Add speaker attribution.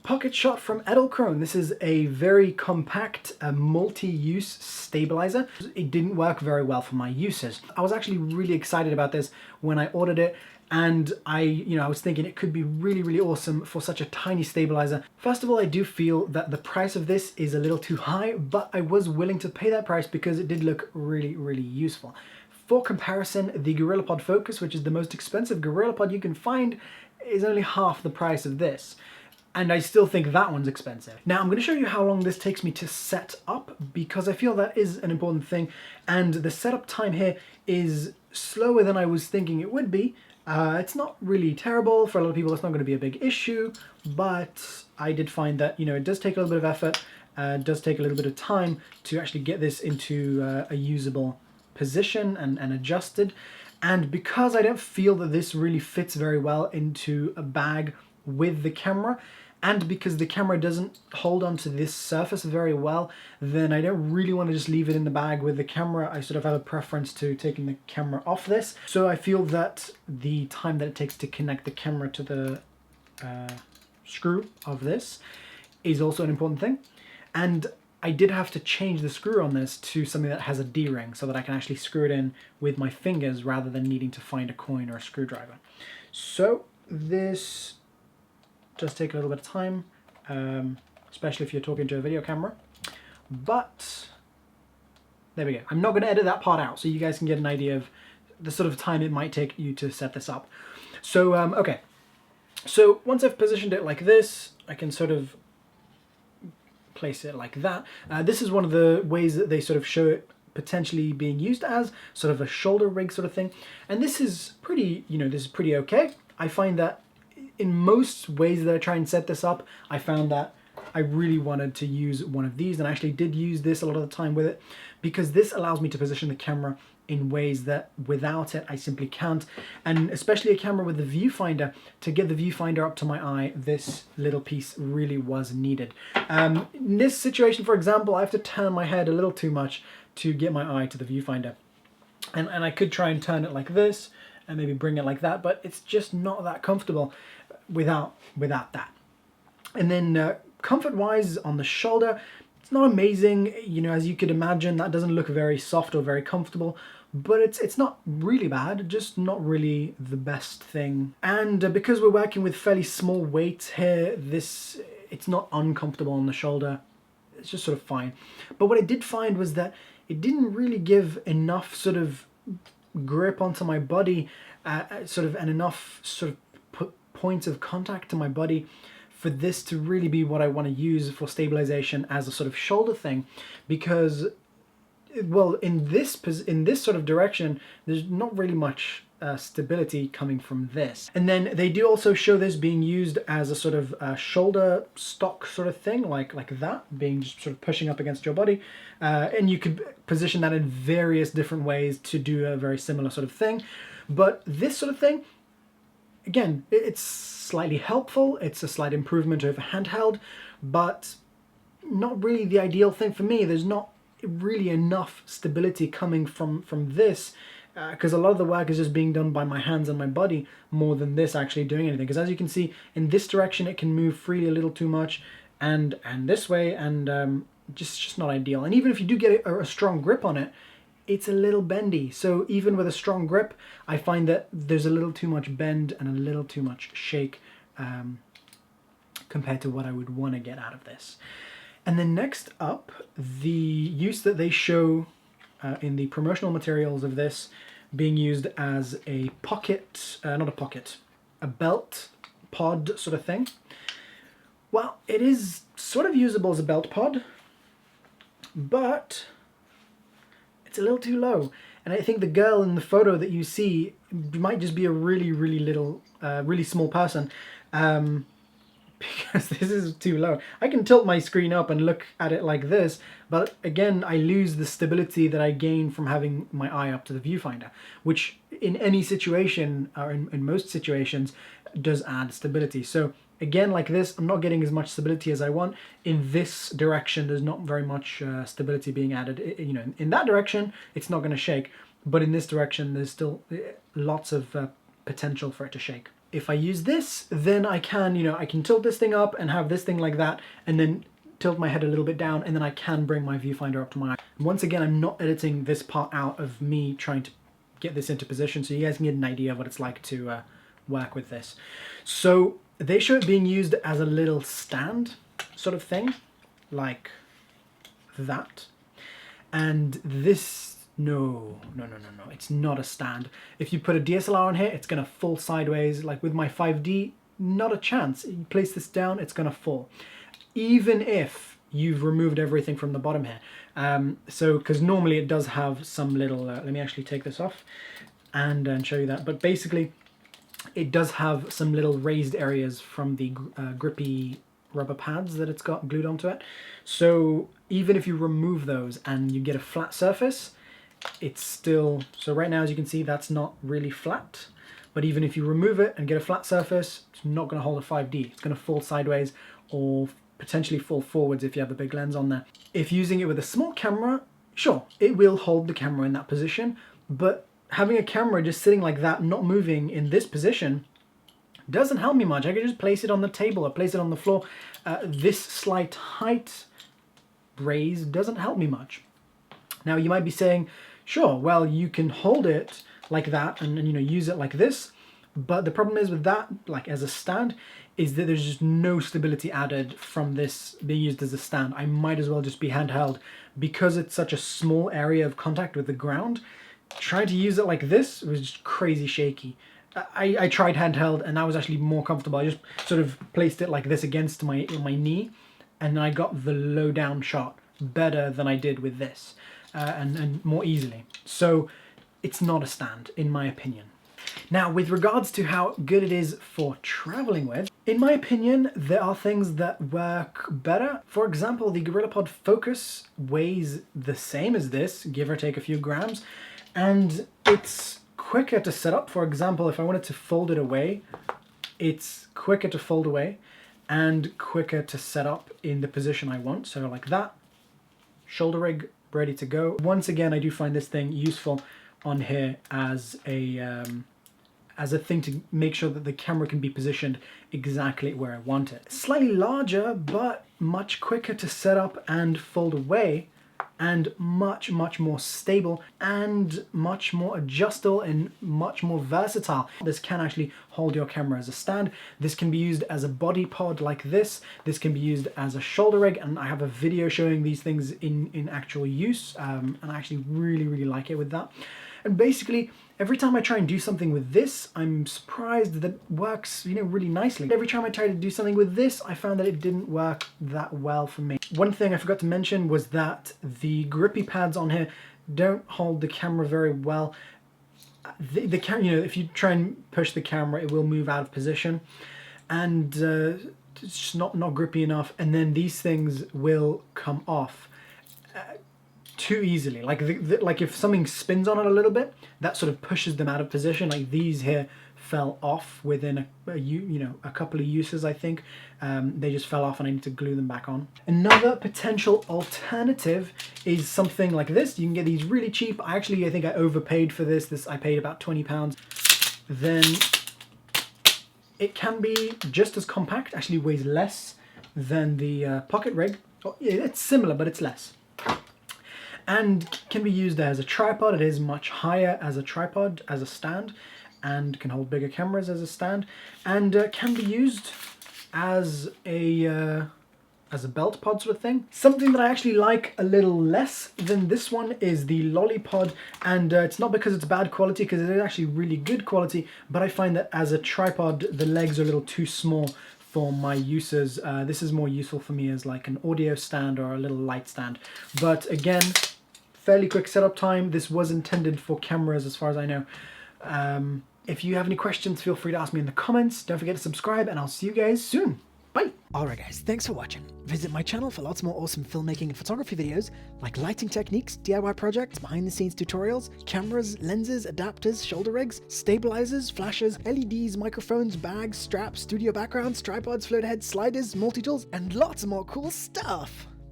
Speaker 1: Pocket Shot from Edelkrone. This is a very compact, multi-use stabilizer. It didn't work very well for my uses. I was actually really excited about this when I ordered it, and I was thinking it could be really, really awesome for such a tiny stabilizer. First of all, I do feel that the price of this is a little too high, but I was willing to pay that price because it did look really, really useful. For comparison, the GorillaPod Focus, which is the most expensive GorillaPod you can find, is only half the price of this. And I still think that one's expensive. Now I'm going to show you how long this takes me to set up, because I feel that is an important thing. And the setup time here is slower than I was thinking it would be. It's not really terrible. For a lot of people it's not going to be a big issue, but I did find that, it does take a little bit of effort, it does take a little bit of time to actually get this into a usable position and adjusted. And because I don't feel that this really fits very well into a bag with the camera, and because the camera doesn't hold onto this surface very well, then I don't really want to just leave it in the bag with the camera. I sort of have a preference to taking the camera off this. So I feel that the time that it takes to connect the camera to the screw of this is also an important thing. And I did have to change the screw on this to something that has a D-ring so that I can actually screw it in with my fingers rather than needing to find a coin or a screwdriver. So this does take a little bit of time, especially if you're talking to a video camera, but there we go. I'm not going to edit that part out so you guys can get an idea of the sort of time it might take you to set this up. So okay, so once I've positioned it like this, I can sort of place it like that. This is one of the ways that they sort of show it potentially being used as sort of a shoulder rig sort of thing, and this is pretty, this is pretty okay. I find that in most ways that I try and set this up, I found that I really wanted to use one of these, and I actually did use this a lot of the time with it, because this allows me to position the camera in ways that without it I simply can't. And especially a camera with the viewfinder, to get the viewfinder up to my eye, this little piece really was needed. In this situation, for example, I have to turn my head a little too much to get my eye to the viewfinder, and I could try and turn it like this and maybe bring it like that, but it's just not that comfortable without that. And then comfort-wise on the shoulder, it's not amazing. As you could imagine, that doesn't look very soft or very comfortable, but it's not really bad, just not really the best thing. And because we're working with fairly small weight here, it's not uncomfortable on the shoulder. It's just sort of fine. But what I did find was that it didn't really give enough sort of grip onto my body, and enough sort of points of contact to my body for this to really be what I want to use for stabilization as a sort of shoulder thing. Because, well, in this sort of direction, there's not really much stability coming from this. And then they do also show this being used as a sort of shoulder stock sort of thing, like that, being just sort of pushing up against your body. And you could position that in various different ways to do a very similar sort of thing. But this sort of thing, again, it's slightly helpful. It's a slight improvement over handheld, but not really the ideal thing for me. There's not really enough stability coming from this, because a lot of the work is just being done by my hands and my body more than this actually doing anything. Because as you can see, in this direction it can move freely a little too much, and this way, and just not ideal. And even if you do get a strong grip on it, it's a little bendy. So even with a strong grip, I find that there's a little too much bend and a little too much shake compared to what I would want to get out of this. And then next up, the use that they show in the promotional materials of this being used as a pocket, a belt pod sort of thing. Well, it is sort of usable as a belt pod, but it's a little too low. And I think the girl in the photo that you see might just be a really, really little, really small person, because this is too low. I can tilt my screen up and look at it like this, but again, I lose the stability that I gain from having my eye up to the viewfinder, which in any situation, or in most situations, does add stability. So again, like this, I'm not getting as much stability as I want. In this direction, there's not very much stability being added. In that direction, it's not going to shake, but in this direction, there's still lots of potential for it to shake. If I use this, then I can, I can tilt this thing up and have this thing like that, and then tilt my head a little bit down, and then I can bring my viewfinder up to my eye. Once again, I'm not editing this part out of me trying to get this into position, so you guys can get an idea of what it's like to work with this. So they show it being used as a little stand sort of thing, like that. And this, no, it's not a stand. If you put a DSLR on here, it's gonna fall sideways. Like with my 5D, not a chance. You place this down, it's gonna fall. Even if you've removed everything from the bottom here. So, because normally it does have some little, let me actually take this off and show you that. But basically, it does have some little raised areas from the grippy rubber pads that it's got glued onto it. So even if you remove those and you get a flat surface, it's still, so right now, as you can see, that's not really flat. But even if you remove it and get a flat surface, it's not going to hold a 5D. It's going to fall sideways or potentially fall forwards if you have the big lens on there. If using it with a small camera, sure, it will hold the camera in that position, but having a camera just sitting like that, not moving in this position, doesn't help me much. I could just place it on the table or place it on the floor. This slight height raise doesn't help me much. Now you might be saying, sure, well, you can hold it like that and use it like this, but the problem is with that, like as a stand, is that there's just no stability added from this being used as a stand. I might as well just be handheld because it's such a small area of contact with the ground. Trying to use it like this was just crazy shaky. I tried handheld and that was actually more comfortable. I just sort of placed it like this against my knee, and then I got the low down shot better than I did with this, and more easily. So it's not a stand in my opinion. Now, with regards to how good it is for traveling with, in my opinion, there are things that work better. For example, the GorillaPod Focus weighs the same as this, give or take a few grams, and it's quicker to set up. For example, if I wanted to fold it away, it's quicker to fold away and quicker to set up in the position I want. So like that, shoulder rig ready to go. Once again, I do find this thing useful on here as a thing to make sure that the camera can be positioned exactly where I want it. Slightly larger, but much quicker to set up and fold away, and much more stable and much more adjustable and much more versatile. This can actually hold your camera as a stand. This can be used as a body pod like this. This can be used as a shoulder rig, and I have a video showing these things in actual use, and I actually really like it with that. And basically, every time I try and do something with this, I'm surprised that it works, really nicely. Every time I try to do something with this, I found that it didn't work that well for me. One thing I forgot to mention was that the grippy pads on here don't hold the camera very well. The camera, if you try and push the camera, it will move out of position, and it's just not grippy enough. And then these things will come off too easily. Like if something spins on it a little bit, that sort of pushes them out of position. Like these here fell off within a couple of uses, I think. They just fell off and I need to glue them back on. Another potential alternative is something like this. You can get these really cheap. I think I overpaid for this. I paid about £20. Then it can be just as compact, actually weighs less than the pocket rig. It's similar, but it's less. And can be used as a tripod. It is much higher as a tripod, as a stand, and can hold bigger cameras as a stand, and can be used as a belt pod sort of thing. Something that I actually like a little less than this one is the Lollipod, and it's not because it's bad quality, because it is actually really good quality, but I find that as a tripod, the legs are a little too small for my uses. This is more useful for me as like an audio stand or a little light stand. But again, fairly quick setup time. This was intended for cameras as far as I know. If you have any questions, feel free to ask me in the comments. Don't forget to subscribe, and I'll see you guys soon. Bye! Alright guys, thanks for watching. Visit my channel for lots more awesome filmmaking and photography videos, like lighting techniques, DIY projects, behind the scenes tutorials, cameras, lenses, adapters, shoulder rigs, stabilizers, flashes, LEDs, microphones, bags, straps, studio backgrounds, tripods, float heads, sliders, multi-tools, and lots more cool stuff!